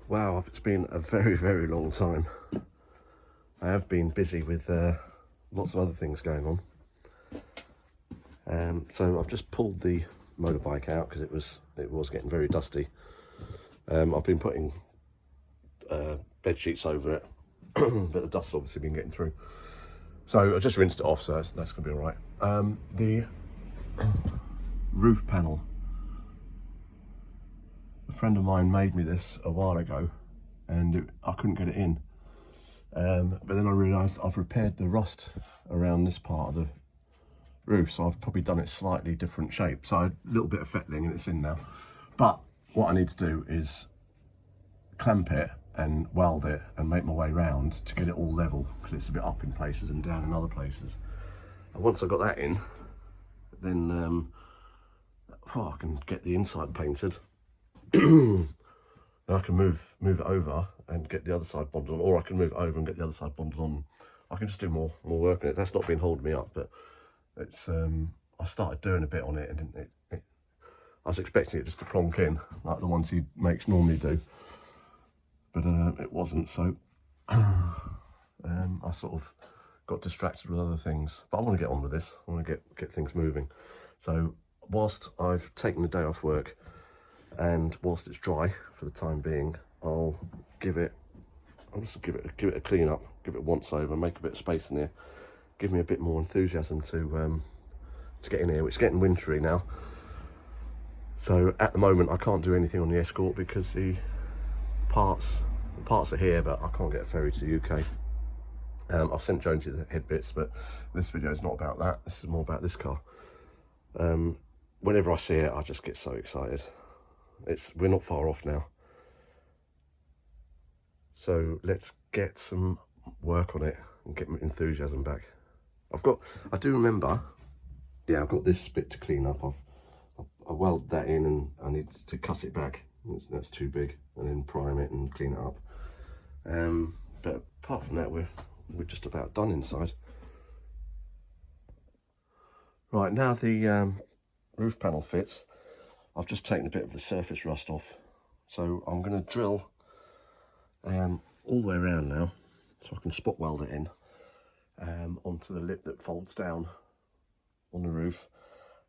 Wow, it's been a very, very long time. I have been busy with lots of other things going on. So I've just pulled the motorbike out because it was getting very dusty. I've been putting bed sheets over it, but the dust's obviously been getting through. So I just rinsed it off, so that's going to be all right. The roof panel. A friend of mine made me this a while ago, and I couldn't get it in. But then I realised I've repaired the rust around this part of the roof, so I've probably done it slightly different shape. So a little bit of fettling and it's in now. But what I need to do is clamp it and weld it and make my way round to get it all level, because it's a bit up in places and down in other places. And once I've got that in, then I can get the inside painted. And I can move it over and get the other side bonded on, or I can move it over and get the other side bonded on. I can just do more work on it. That's not been holding me up, but it's I started doing a bit on it, and I was expecting it just to plonk in like the ones he makes normally do, but it wasn't. So I sort of got distracted with other things. But I want to get on with this. I want to get things moving. So whilst I've taken the day off work, and whilst it's dry for the time being, I'll give it a clean up, give it once over, make a bit of space in here, give me a bit more enthusiasm to get in here. It's getting wintry now, so at the moment I can't do anything on the Escort because the parts are here, but I can't get a ferry to the UK. I've sent Jonesy the head bits, but this video is not about that. This is more about this car. Whenever I see it, I just get so excited. We're not far off now, so let's get some work on it and get my enthusiasm back. I do remember, yeah, I've got this bit to clean up. I welded that in, and I need to cut it back. That's too big, and then prime it and clean it up. But apart from that, we're just about done inside. Right, now the roof panel fits. I've just taken a bit of the surface rust off, so I'm going to drill all the way around now, so I can spot weld it in onto the lip that folds down on the roof,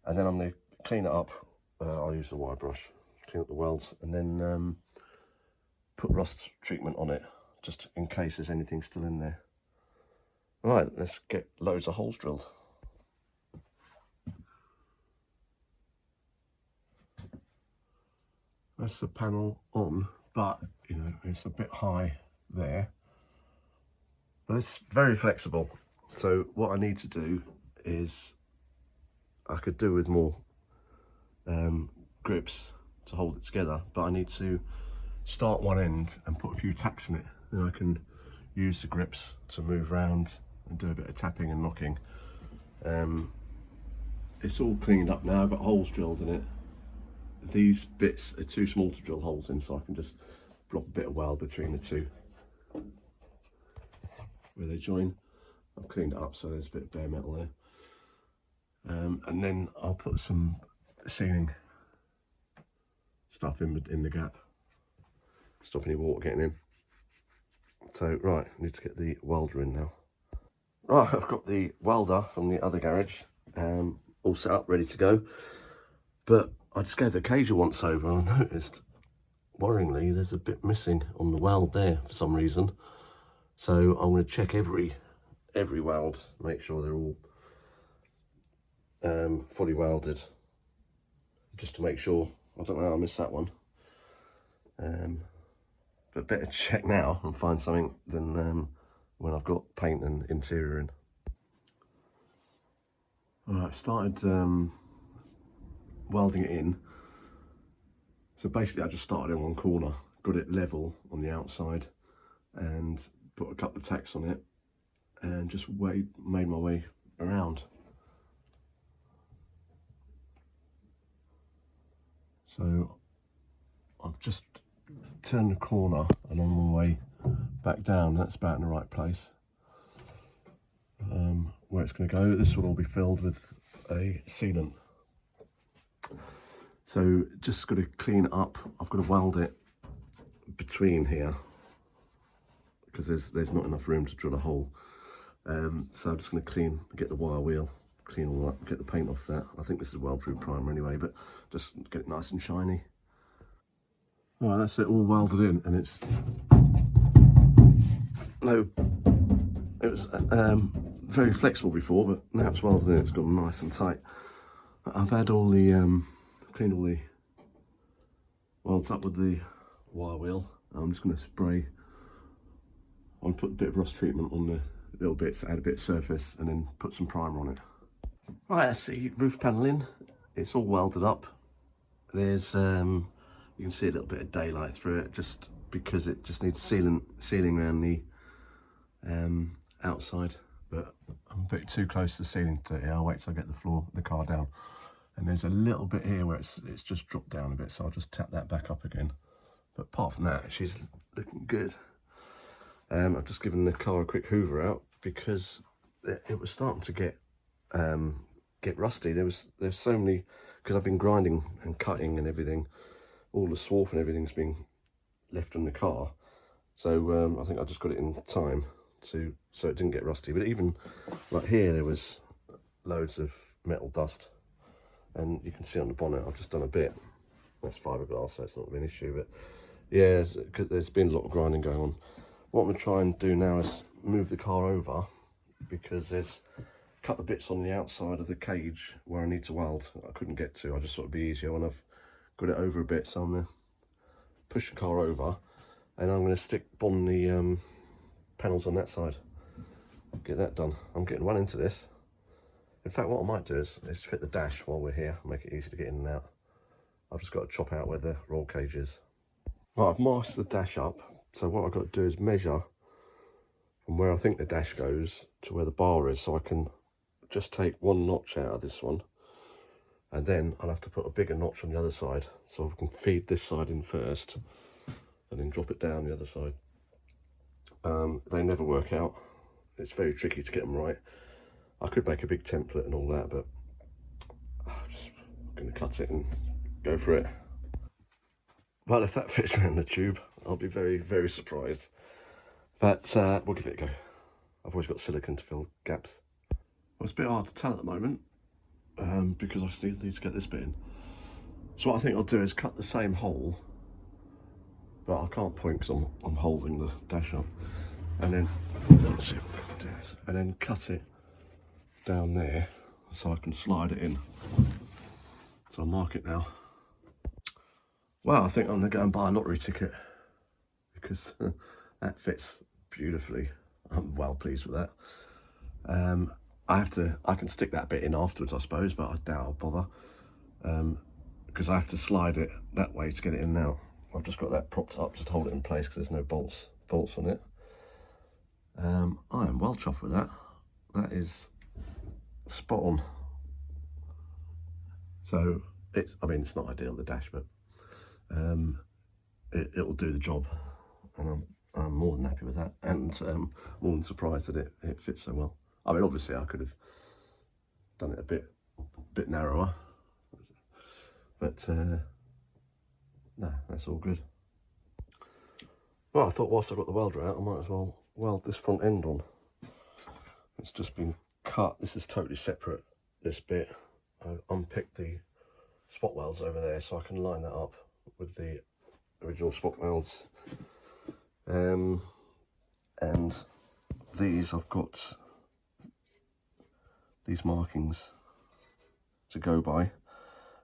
and then I'm going to clean it up. I'll use the wire brush, clean up the welds, and then put rust treatment on it, just in case there's anything still in there. Right, let's get loads of holes drilled. That's the panel on, but you know, it's a bit high there, but it's very flexible. So what I need to do is, I could do with more grips to hold it together, but I need to start one end and put a few tacks in it. Then I can use the grips to move around and do a bit of tapping and knocking. It's all cleaned up now. I've got holes drilled in it. These bits are too small to drill holes in, so I can just drop a bit of weld between the two where they join. I've cleaned it up so there's a bit of bare metal there. And then I'll put some sealing stuff in the gap, stop any water getting in. So right, I need to get the welder in now. Right, I've got the welder from the other garage all set up, ready to go, but I just gave the cage a once over, and I noticed, worryingly, there's a bit missing on the weld there for some reason. So I'm going to check every weld, make sure they're all fully welded, just to make sure. I don't know, I missed that one. But better check now and find something than when I've got paint and interior in. Alright, started welding it in. So basically I just started in one corner, got it level on the outside, and put a couple of tacks on it, and just made my way around. So I've just turned the corner and on my way back down. That's about in the right place. Where it's going to go, this will all be filled with a sealant. So just got to clean it up. I've got to weld it between here because there's not enough room to drill a hole. So I'm just going to get the wire wheel, clean all up, get the paint off that. I think this is weld-proof primer anyway, but just get it nice and shiny. All right, that's it all welded in, and it's it was very flexible before, but now it's welded in, it's gone nice and tight. I've had all the cleaned all the welds up with the wire wheel. I'm just going to spray. I'll put a bit of rust treatment on the little bits, add a bit of surface, and then put some primer on it. Right, that's the roof panel in. It's all welded up. There's you can see a little bit of daylight through it, just because it just needs sealing around the outside. But I'm a bit too close to the ceiling to it. I'll wait till I get the car down. And there's a little bit here where it's just dropped down a bit, so I'll just tap that back up again. But apart from that, she's looking good. I've just given the car a quick hoover out because it was starting to get rusty. There's so many, because I've been grinding and cutting and everything, all the swarf and everything's been left on the car. So I think I just got it in time so it didn't get rusty. But even like here, there was loads of metal dust, and you can see on the bonnet I've just done a bit. That's fiberglass, so it's not really an issue. But yeah, because there's been a lot of grinding going on. What I'm going to try and do now is move the car over, because there's a couple of bits on the outside of the cage where I need to weld I couldn't get to. I just thought it'd be easier when I've got it over a bit. So I'm going to push the car over, and I'm going to stick on the panels on that side. Get that done. I'm getting one into this. In fact, what I might do is fit the dash while we're here, make it easy to get in and out. I've just got to chop out where the roll cage is. Right, I've masked the dash up. So what I've got to do is measure from where I think the dash goes to where the bar is, so I can just take one notch out of this one, and then I'll have to put a bigger notch on the other side, so I can feed this side in first and then drop it down the other side. They never work out. It's very tricky to get them right. I could make a big template and all that, but I'm just going to cut it and go for it. Well, if that fits around the tube, I'll be very, very surprised. But we'll give it a go. I've always got silicone to fill gaps. Well, it's a bit hard to tell at the moment because I still need to get this bit in. So what I think I'll do is cut the same hole, but I can't point because I'm holding the dash up, and then let's see if I can do this, and then cut it down there so I can slide it in. So I'll mark it now. Well, I think I'm going to go and buy a lottery ticket because that fits beautifully. I'm well pleased with that. I can stick that bit in afterwards, I suppose, but I doubt I'll bother because I have to slide it that way to get it in now. I've just got that propped up just to hold it in place because there's no bolts on it. I am well chuffed with that. That is spot on. So I mean, it's not ideal, the dash, but it'll do the job, and I'm more than happy with that, and more than surprised that it fits so well. I mean, obviously I could have done it a bit narrower, but no, that's all good. Well, I thought whilst I got the welder out, I might as well weld this front end on. It's just been cut. This is totally separate, this bit. I unpicked the spot welds over there so I can line that up with the original spot welds. And these, I've got these markings to go by,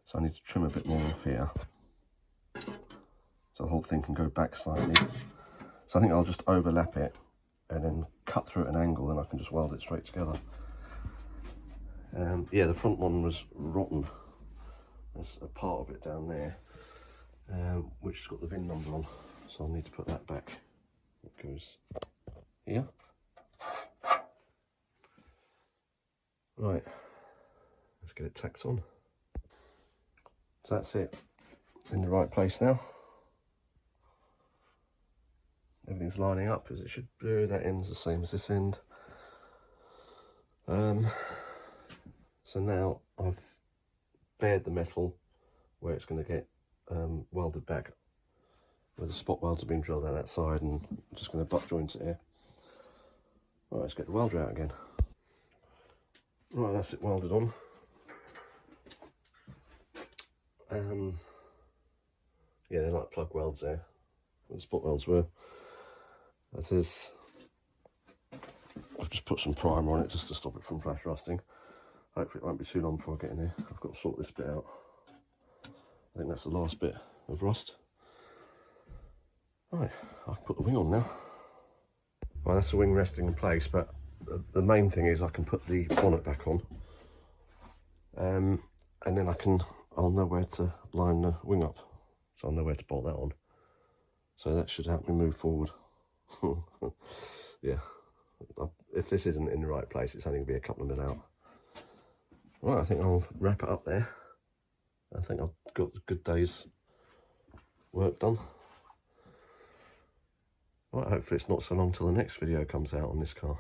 so I need to trim a bit more off here so the whole thing can go back slightly. So I think I'll just overlap it and then cut through at an angle, and I can just weld it straight together. Yeah, the front one was rotten. There's a part of it down there which has got the VIN number on, so I'll need to put that back. It goes here. Right, let's get it tacked on. So that's it, in the right place now. Everything's lining up as it should do. That end's the same as this end. So now I've bared the metal where it's going to get welded back where the spot welds have been drilled out that side, and I'm just going to butt joint it here. Right, let's get the welder out again. Right, that's it welded on. Yeah, they're like plug welds there, where the spot welds were. That is, I've just put some primer on it just to stop it from flash rusting. Hopefully it won't be too long before I get in there. I've got to sort this bit out. I think that's the last bit of rust. Right, I can put the wing on now. Well, that's the wing resting in place, but the main thing is I can put the bonnet back on. And then I'll know where to line the wing up. So I'll know where to bolt that on. So that should help me move forward. Yeah, if this isn't in the right place, it's only going to be a couple of mil out. Right, I think I'll wrap it up there. I think I've got a good day's work done. Right, hopefully it's not so long till the next video comes out on this car.